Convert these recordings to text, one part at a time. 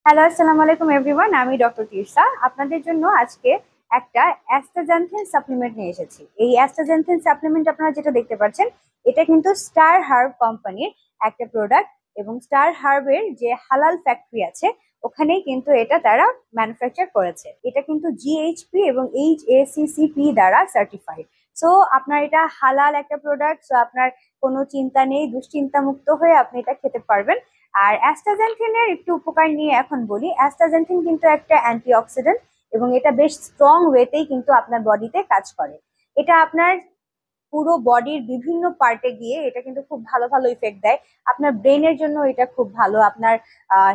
Hello, আসসালামু আলাইকুম everyone. আমি ডক্টর তিরসা আপনাদের জন্য আজকে একটা অ্যাস্টাজেন্থিন সাপ্লিমেন্ট নিয়ে এসেছি। এই অ্যাস্টাজেন্থিন সাপ্লিমেন্ট আপনারা যেটা দেখতে পাচ্ছেন, এটা কিন্তু স্টার হার্ব কোম্পানির একটা প্রোডাক্ট এবং স্টার হার্বের যে হালাল ফ্যাক্টরি আছে ওখানেই কিন্তু এটা তারা ম্যানুফ্যাকচার করেছে। এটা কিন্তু জিএইচপি এবং এইচএসিসিপি দ্বারা সার্টিফাইড। সো আপনার এটা হালাল একটা প্রোডাক্ট, সো আপনার কোনো চিন্তা নেই, দুশ্চিন্তা মুক্ত হয়ে আপনি এটা খেতে পারবেন। আর অ্যাস্টাজেন্থিনের একটু উপকার নিয়ে এখন বলি। অ্যাস্টাজেন্থিন কিন্তু একটা অ্যান্টিঅক্সিডেন্ট এবং এটা বেশ স্ট্রং ওয়েতেই কিন্তু আপনার বডিতে কাজ করে। এটা আপনার পুরো বডির বিভিন্ন পার্টে গিয়ে এটা কিন্তু খুব ভালো ভালো ইফেক্ট দেয়। আপনার ব্রেনের জন্য এটা খুব ভালো, আপনার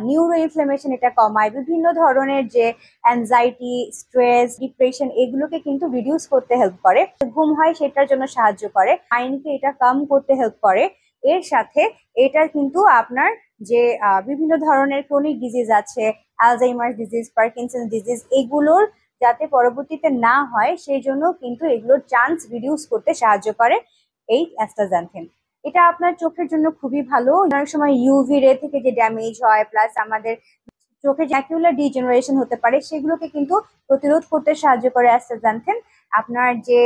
নিউরো ইনফ্লামেশন এটা কমায়, বিভিন্ন ধরনের যে অ্যাংজাইটি, স্ট্রেস, ডিপ্রেশন এগুলোকে কিন্তু রিডিউস করতে হেল্প করে। ঘুম হয় সেটার জন্য সাহায্য করে, মাইন্ডকে এটা কাম করতে হেল্প করে। এর সাথে এটা কিন্তু আপনার যে বিভিন্ন ধরনের ক্রনিক ডিজিজ আছে, অ্যালজাইমার ডিজিজ, পার্কিনসন ডিজিজ, এগুলোর যাতে পরবর্তীতে না হয় সেই জন্য কিন্তু এগুলোর চান্স রিডিউস করতে সাহায্য করে এই অ্যাস্টাজেন্থিন। এটা আপনার চোখের জন্য খুবই ভালো। অনেক সময় ইউভি রে থেকে যে ড্যামেজ হয়, প্লাস আমাদের চোখে ম্যাকুলার ডিজেনারেশন হতে পারে, সেগুলোকে কিন্তু প্রতিরোধ করতে সাহায্য করে অ্যাস্টাজেন্থিন। আপনার যে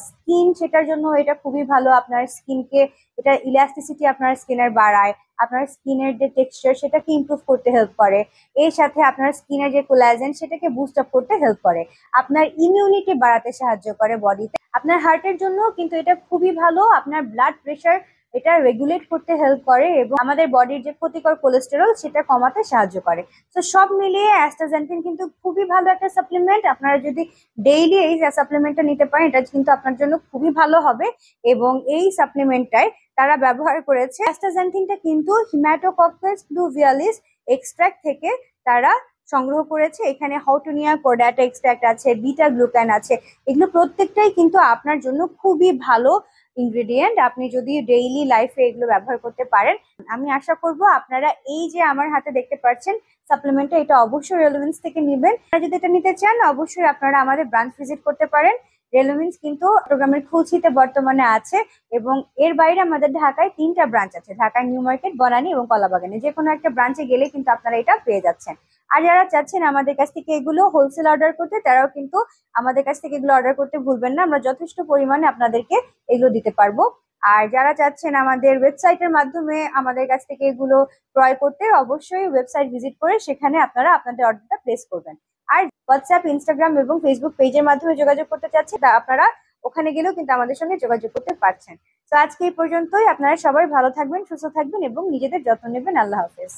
স্কিন, সেটার জন্য এটা খুবই ভালো। আপনার স্কিনকে এটা ইলাস্টিসিটি আপনার স্কিনের বাড়ায়, আপনার স্কিনের যে টেক্সচার সেটাকে ইমপ্রুভ করতে হেল্প করে। এর সাথে আপনার স্কিনের যে কোলাজেন সেটাকে বুস্ট আপ করতে হেল্প করে, আপনার ইমিউনিটি বাড়াতে সাহায্য করে বডিতে। আপনার হার্টের জন্য কিন্তু এটা খুবই ভালো, আপনার ব্লাড প্রেশার এটা রেগুলেট করতে হেল্প করে এবং আমাদের বডির যে ক্ষতিকর কোলেস্টেরল সেটা কমাতে সাহায্য করে। তো সব মিলিয়ে অ্যাস্টাজেন্থিন কিন্তু খুবই ভালো একটা সাপ্লিমেন্ট। আপনারা যদি ডেইলি এই সাপ্লিমেন্টটা নিতে পারেন, এটা কিন্তু আপনার জন্য খুবই ভালো হবে। এবং এই সাপ্লিমেন্টটায় তারা ব্যবহার করেছে অ্যাস্টাজেন্থিনটা কিন্তু হিম্যাটোকক্কাস প্লুভিয়ালিস এক্সট্রাক্ট থেকে তারা সংগ্রহ করেছে। এখানে হাউটোনিয়া কোর্ডাটা এক্সট্রাক্ট আছে, বিটা গ্লুকান আছে। এগুলো প্রত্যেকটাই কিন্তু আপনার জন্য খুবই ভালো ইনগ্রেডিয়েন্ট। আপনি যদি ডেইলি লাইফে এগুলো ব্যবহার করতে পারেন, আমি আশা করব আপনারা এই যে আমার হাতে দেখতে পাচ্ছেন সাপ্লিমেন্টটা, এটা অবশ্যই রেলেভেন্স থেকে নেবেন। আপনারা যদি এটা নিতে চান অবশ্যই আপনারা আমাদের ব্রাঞ্চ ভিজিট করতে পারেন। রেলেভেন্স কিন্তু চট্টগ্রামের খুলশিতে বর্তমানে আছে এবং এর বাইরে আমাদের ঢাকায় 3টা ব্রাঞ্চ আছে, ঢাকার নিউ মার্কেট, বনানী এবং কলাবাগানে। যে কোনো একটা ব্রাঞ্চে গেলে কিন্তু আপনারা এটা পেয়ে যাচ্ছেন। আর যারা চাচ্ছেন আমাদের কাছ থেকে এগুলো হোলসেল অর্ডার করতে, তারাও কিন্তু আমাদের কাছ থেকে এগুলো অর্ডার করতে ভুলবেন না, আমরা যথেষ্ট পরিমাণে আপনাদেরকে এগুলো দিতে পারবো। আর যারা চাচ্ছেন আমাদের ওয়েবসাইটের মাধ্যমে আমাদের কাছ থেকে এগুলো ক্রয় করতে, অবশ্যই ওয়েবসাইট ভিজিট করে সেখানে আপনারা আপনাদের অর্ডারটা প্লেস করবেন। আর হোয়াটসঅ্যাপ, ইনস্টাগ্রাম এবং ফেসবুক পেজের মাধ্যমে যোগাযোগ করতে চাচ্ছেন, তা আপনারা ওখানে গেলেও কিন্তু আমাদের সঙ্গে যোগাযোগ করতে পারছেন। তো আজকে এই পর্যন্তই। আপনারা সবাই ভালো থাকবেন, সুস্থ থাকবেন এবং নিজেদের যত্ন নেবেন। আল্লাহ হাফেজ।